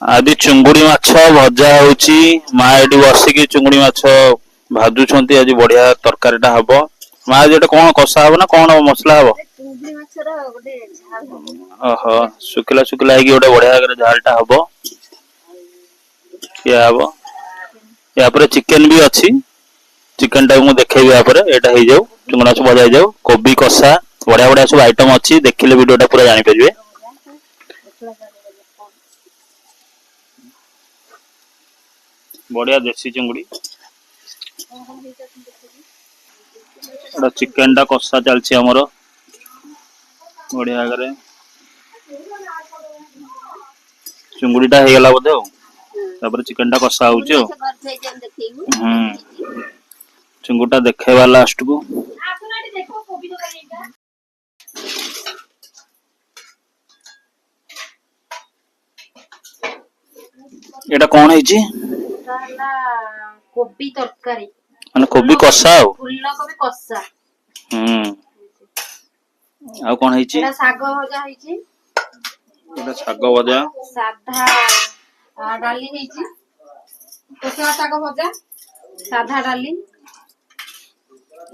आदि चुंगुड़ी माछ भजा होउची मा एडी बसिकी चुंगुड़ी माछ भाजुछंती आज बढ़िया तरकारीटा हबो मा जेटा कोन कषा हबो ना कोन मसला हबो चुंगुड़ी माछर गोटे झाल हबो ओहो सुखिला सुखिला हेकी गोटे बढ़िया करे झालटा हबो किया हबो या पर चिकन भी अछि चिकन टा मु देखेबी या पर एटा हे जाऊ चुंगुड़ा माछ भजा हे जाऊ कोबी कषा बढ़िया बढ़िया सब आइटम अछि देखिले वीडियोटा पूरा जानि परिबे बढ़िया देसी चिंगुड़ी चिकन टा कषा चलछि हमर बढ़िया करे चिंगुड़ीटा हे गला बोधे तापर चिकन टा कषा होउछि चिंगुड़ीटा देखेबा लास्ट को एटा कोन हेछि ताला कोबी तरकारी माने कोबी कषा हो फुल कोबी कषा आ कोन हेछि एटा साग भजा हेछि एटा साग भजा साधा डाली हेछि कोसला साग भजा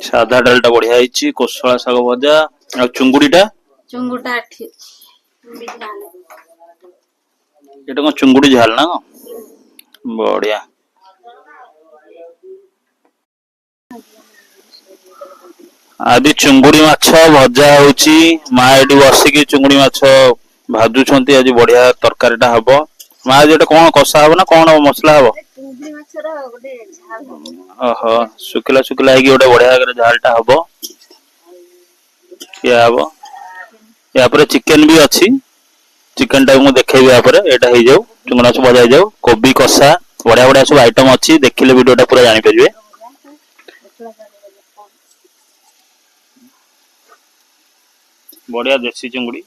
साधा डालटा बढ़िया हेछि कोसला साग भजा आ चुंगुड़ीटा आठी एटा कोन चुंगुड़ी झाल ना बढ़िया आदि चुंगुड़ी माछ भजा होउची मा एडी बसिकी चुंगुड़ी माछ भाजुछंती आज बढ़िया तरकारीटा हबो मा जेटा कोन कषा हबो ना कोन मसला हबो चुंगुड़ी माछर गोटे झाल हबो ओहो सुखिला सुखिला हेकी गोटे बढ़िया करे झालटा हबो किया हबो या पर चिकन भी अछि चिकन टा मु देखेबी या पर एटा हे जाऊ चुंगुड़ा माछ भजा हे जाऊ कोबी कषा बढ़िया बढ़िया सब आइटम अछि देखिले वीडियोटा पूरा जानि परिबे बढ़िया देसी चिंगुड़ी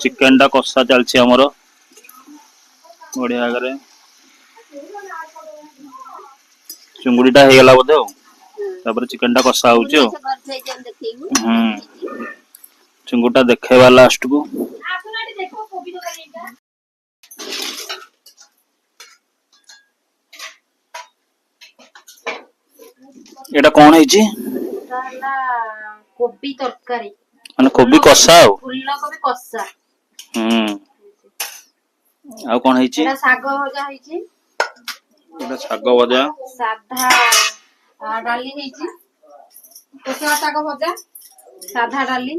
चिकन टा कषा चलछि हमर बढ़िया करे चिंगुड़ीटा हे गला बोधे तापर चिकन टा कषा होउछि चिंगुड़ीटा देखेबा लास्ट को एटा कोन हेछि ताला कोबी तरकारी माने कोबी कषा हो फुल कोबी कषा आ कोन हेछि एटा साग भजा हेछि एटा साग भजा साधा डाली हेछि कोसला साग भजा साधा डाली